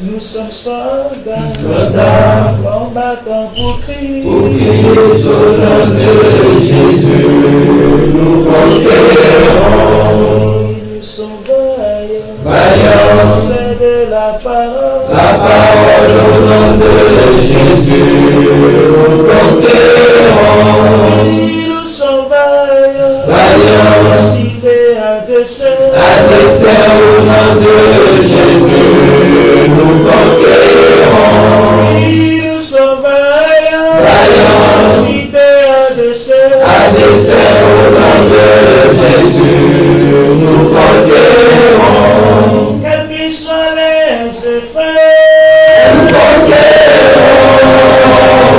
Nous sommes soldats, combattants pour crier sur le nom de Jésus, nous conquérons. Nous sommes vaillants, Vaillants, c'est de la parole au nom de Jésus, nous conquérons. Nous sommes vaillants, Vaillants, ciblés à dessein au nom de Jésus, nous conquérons. Nous sommes vaillants, Vaillants, ciblés à dessein au nom de Jésus, nous conquérons. quels qu'ils soient les effets, Nous conquérons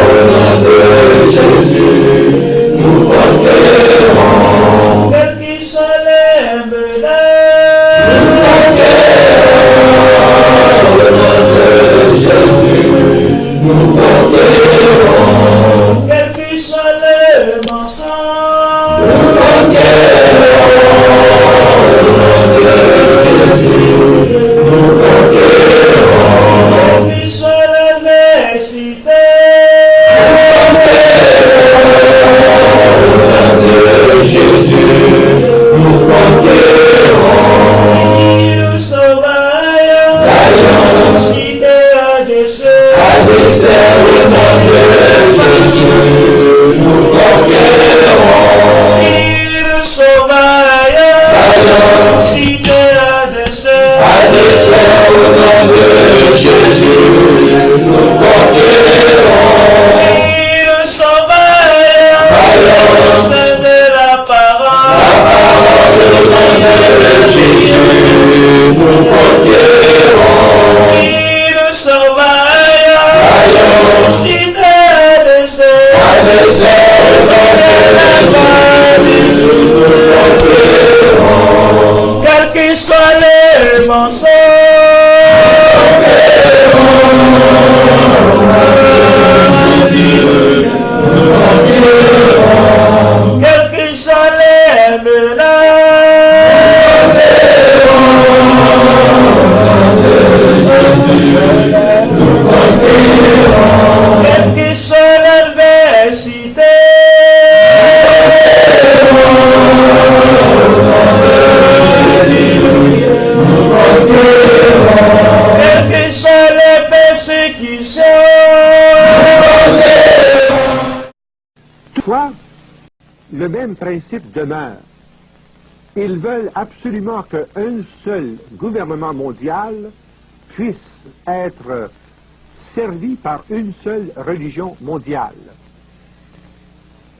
au nom de Jésus, nous conquérons. quels qu'ils soient les menaces, Nous conquérons au nom de Jésus, nous conquérons. quels qu'ils soient les mensonges, Nous conquérons au nom de Jésus, nous conquérons. quels qu'ils soient l'adversité, Jésus, nous conquérons. nous sommes vaillants, ciblés à dessein Au nom de Jésus, nous conquérons. Nous sommes vaillants, ciblés à dessein Au nom de Jésus, nous conquérons. Nous sommes vaillants, c'est de la parole Au nom de Jésus, nous conquérons. Nous sommes vaillants, ciblés à dessein Au nom de Jésus, nous conquérons. quels qu'ils soient les mensonges, quels qu'ils soient les menaces, quels qu'ils soient l'adversité, quelles qu'ils soient les persécutions, Toutefois, le même principe demeure. Ils veulent absolument qu'un seul gouvernement mondial puisse être servi par une seule religion mondiale.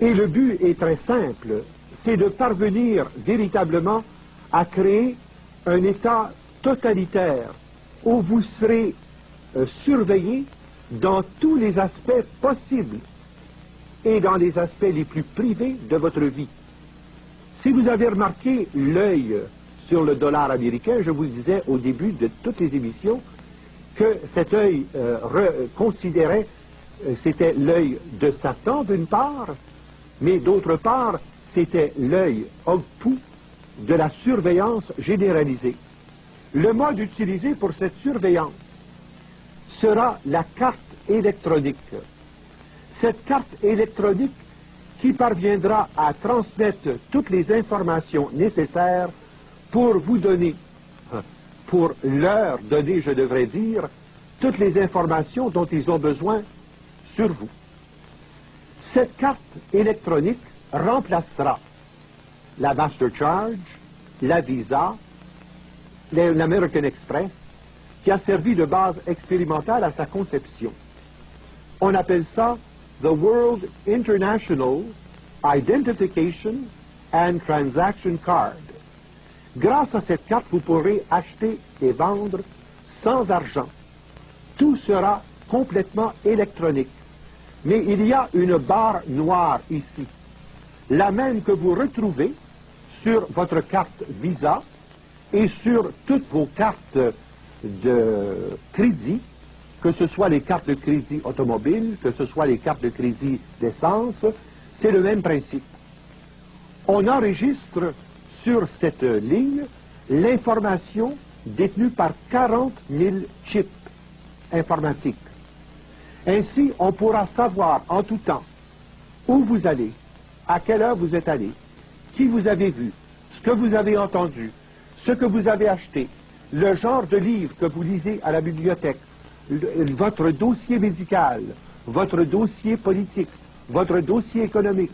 Et le but est très simple, c'est de parvenir véritablement à créer un État totalitaire où vous serez surveillé dans tous les aspects possibles et dans les aspects les plus privés de votre vie. Si vous avez remarqué l'œil sur le dollar américain, je vous disais au début de toutes les émissions que cet œil considérait, c'était l'œil de Satan d'une part, mais d'autre part, c'était l'œil obtus de la surveillance généralisée. Le mode utilisé pour cette surveillance sera la carte électronique. Cette carte électronique qui parviendra à transmettre toutes les informations nécessaires pour vous donner, pour leur donner, je devrais dire, toutes les informations dont ils ont besoin sur vous. Cette carte électronique remplacera la MasterCharge, la Visa, l'American Express, qui a servi de base expérimentale à sa conception. On appelle ça the World International Identification and Transaction Card. Grâce à cette carte, vous pourrez acheter et vendre sans argent. Tout sera complètement électronique. Mais il y a une barre noire ici, la même que vous retrouvez sur votre carte Visa et sur toutes vos cartes de crédit, que ce soit les cartes de crédit automobile, que ce soit les cartes de crédit d'essence, c'est le même principe. On enregistre sur cette ligne l'information détenue par 40 000 chips. informatique. Ainsi, on pourra savoir en tout temps où vous allez, à quelle heure vous êtes allé, qui vous avez vu, ce que vous avez entendu, ce que vous avez acheté, le genre de livre que vous lisez à la bibliothèque, votre dossier médical, votre dossier politique, votre dossier économique.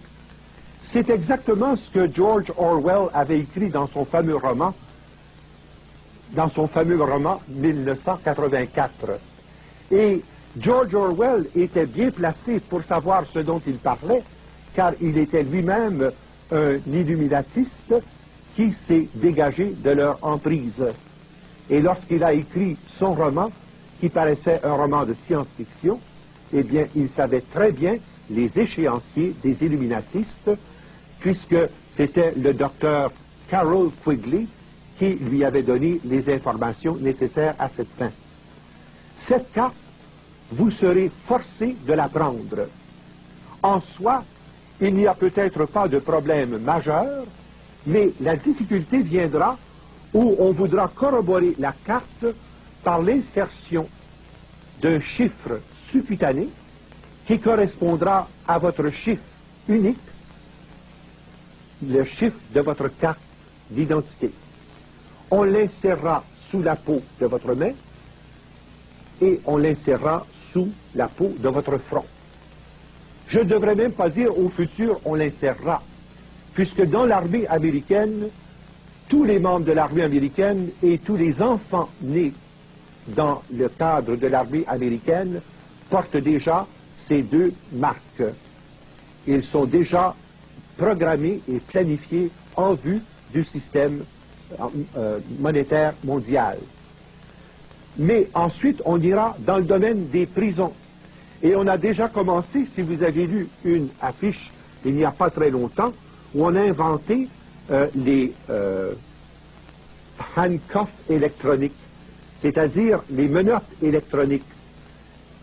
C'est exactement ce que George Orwell avait écrit dans son fameux roman 1984. Et George Orwell était bien placé pour savoir ce dont il parlait, car il était lui-même un illuminatiste qui s'est dégagé de leur emprise. Et lorsqu'il a écrit son roman, qui paraissait un roman de science-fiction, eh bien, il savait très bien les échéanciers des illuminatistes, puisque c'était le docteur Carroll Quigley qui lui avait donné les informations nécessaires à cette fin. Cette carte, vous serez forcé de la prendre. En soi, il n'y a peut-être pas de problème majeur, mais la difficulté viendra où on voudra corroborer la carte par l'insertion d'un chiffre subcutané qui correspondra à votre chiffre unique, le chiffre de votre carte d'identité. On l'insérera sous la peau de votre main et on l'insérera sous la peau de votre front. Je ne devrais même pas dire au futur on l'insérera, puisque dans l'armée américaine, tous les membres de l'armée américaine et tous les enfants nés dans le cadre de l'armée américaine portent déjà ces deux marques. Ils sont déjà programmés et planifiés en vue du système monétaire mondial. Mais ensuite, on ira dans le domaine des prisons. Et on a déjà commencé, si vous avez lu une affiche il n'y a pas très longtemps, où on a inventé les handcuffs électroniques, c'est-à-dire les menottes électroniques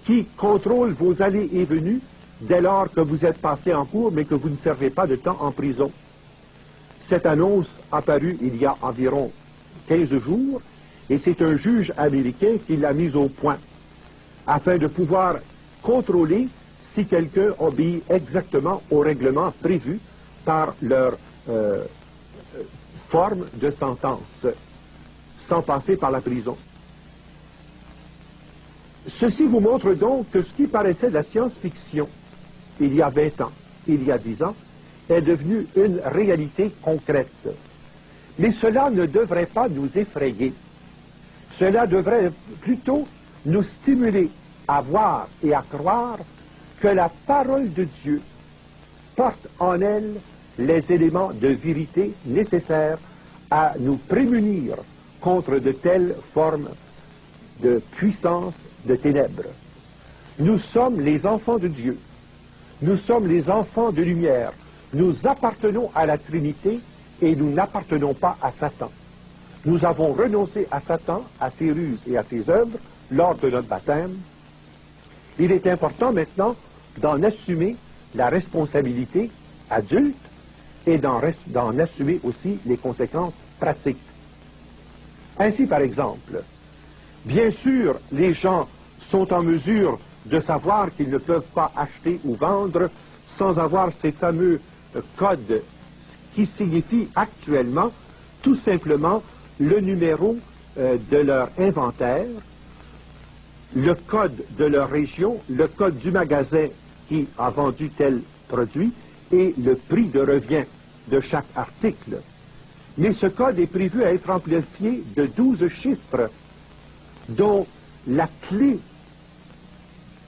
qui contrôlent vos allées et venues dès lors que vous êtes passé en cours mais que vous ne servez pas de temps en prison. Cette annonce apparue il y a environ 15 jours et c'est un juge américain qui l'a mise au point afin de pouvoir contrôler si quelqu'un obéit exactement au règlement prévu par leur forme de sentence, sans passer par la prison. Ceci vous montre donc que ce qui paraissait de la science-fiction il y a 20 ans, il y a 10 ans, est devenu une réalité concrète. Mais cela ne devrait pas nous effrayer. Cela devrait plutôt nous stimuler à voir et à croire que la parole de Dieu porte en elle les éléments de vérité nécessaires à nous prémunir contre de telles formes de puissance de ténèbres. Nous sommes les enfants de Dieu. Nous sommes les enfants de lumière. Nous appartenons à la Trinité et nous n'appartenons pas à Satan. Nous avons renoncé à Satan, à ses ruses et à ses œuvres lors de notre baptême. Il est important maintenant d'en assumer la responsabilité adulte et d'en assumer aussi les conséquences pratiques. Ainsi, par exemple, bien sûr, les gens sont en mesure de savoir qu'ils ne peuvent pas acheter ou vendre sans avoir ces fameux codes qui signifient actuellement tout simplement le numéro de leur inventaire, le code de leur région, le code du magasin qui a vendu tel produit et le prix de revient de chaque article. Mais ce code est prévu à être amplifié de 12 chiffres, dont la clé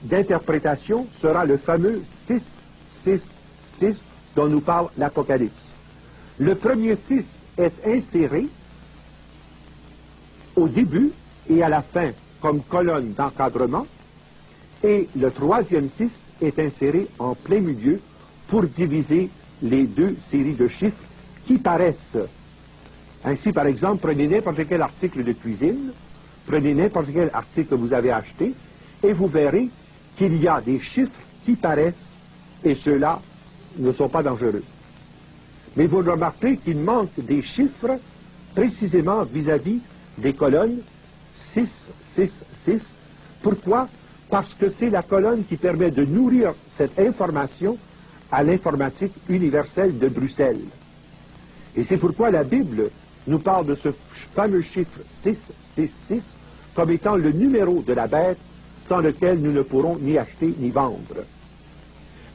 d'interprétation sera le fameux 666 dont nous parle l'Apocalypse. Le premier 6 est inséré au début et à la fin comme colonne d'encadrement, et le troisième 6 est inséré en plein milieu pour diviser les deux séries de chiffres qui paraissent. Ainsi, par exemple, prenez n'importe quel article de cuisine, prenez n'importe quel article que vous avez acheté, et vous verrez qu'il y a des chiffres qui paraissent, et ceux-là ne sont pas dangereux. Mais vous remarquez qu'il manque des chiffres précisément vis-à-vis des colonnes 6, 6, 6, Pourquoi? Parce que c'est la colonne qui permet de nourrir cette information à l'informatique universelle de Bruxelles. Et c'est pourquoi la Bible nous parle de ce fameux chiffre 666 comme étant le numéro de la bête sans lequel nous ne pourrons ni acheter ni vendre.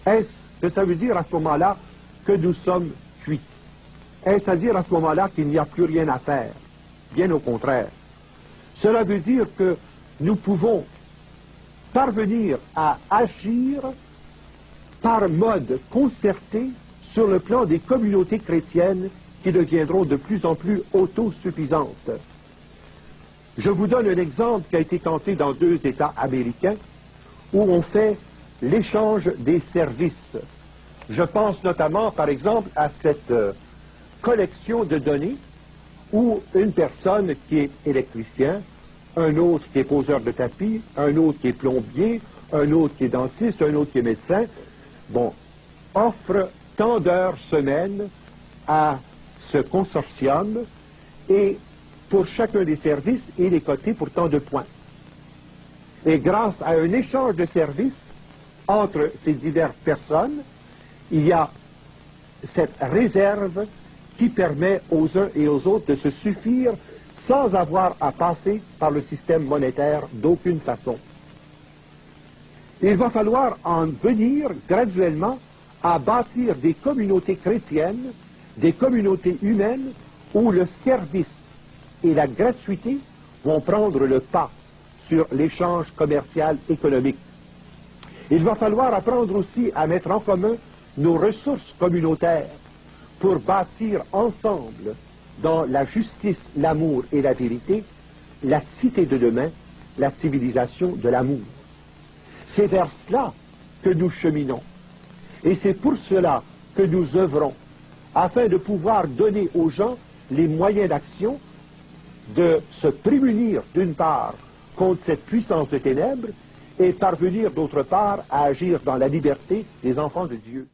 Est-ce que ça veut dire à ce moment-là que nous sommes cuits? Est-ce à dire à ce moment-là qu'il n'y a plus rien à faire? Bien au contraire. Cela veut dire que nous pouvons parvenir à agir par mode concerté sur le plan des communautés chrétiennes qui deviendront de plus en plus autosuffisantes. Je vous donne un exemple qui a été tenté dans 2 États américains où on fait l'échange des services. Je pense notamment, par exemple, à cette collection de données où une personne qui est électricien, un autre qui est poseur de tapis, un autre qui est plombier, un autre qui est dentiste, un autre qui est médecin, offre tant d'heures semaine à ce consortium et pour chacun des services, il est coté pour tant de points. Et grâce à un échange de services entre ces diverses personnes, il y a cette réserve qui permet aux uns et aux autres de se suffire sans avoir à passer par le système monétaire d'aucune façon. Il va falloir en venir graduellement à bâtir des communautés chrétiennes, des communautés humaines où le service et la gratuité vont prendre le pas sur l'échange commercial économique. Il va falloir apprendre aussi à mettre en commun nos ressources communautaires pour bâtir ensemble, dans la justice, l'amour et la vérité, la cité de demain, la civilisation de l'amour. C'est vers cela que nous cheminons. Et c'est pour cela que nous œuvrons, afin de pouvoir donner aux gens les moyens d'action, de se prémunir d'une part contre cette puissance de ténèbres et parvenir d'autre part à agir dans la liberté des enfants de Dieu.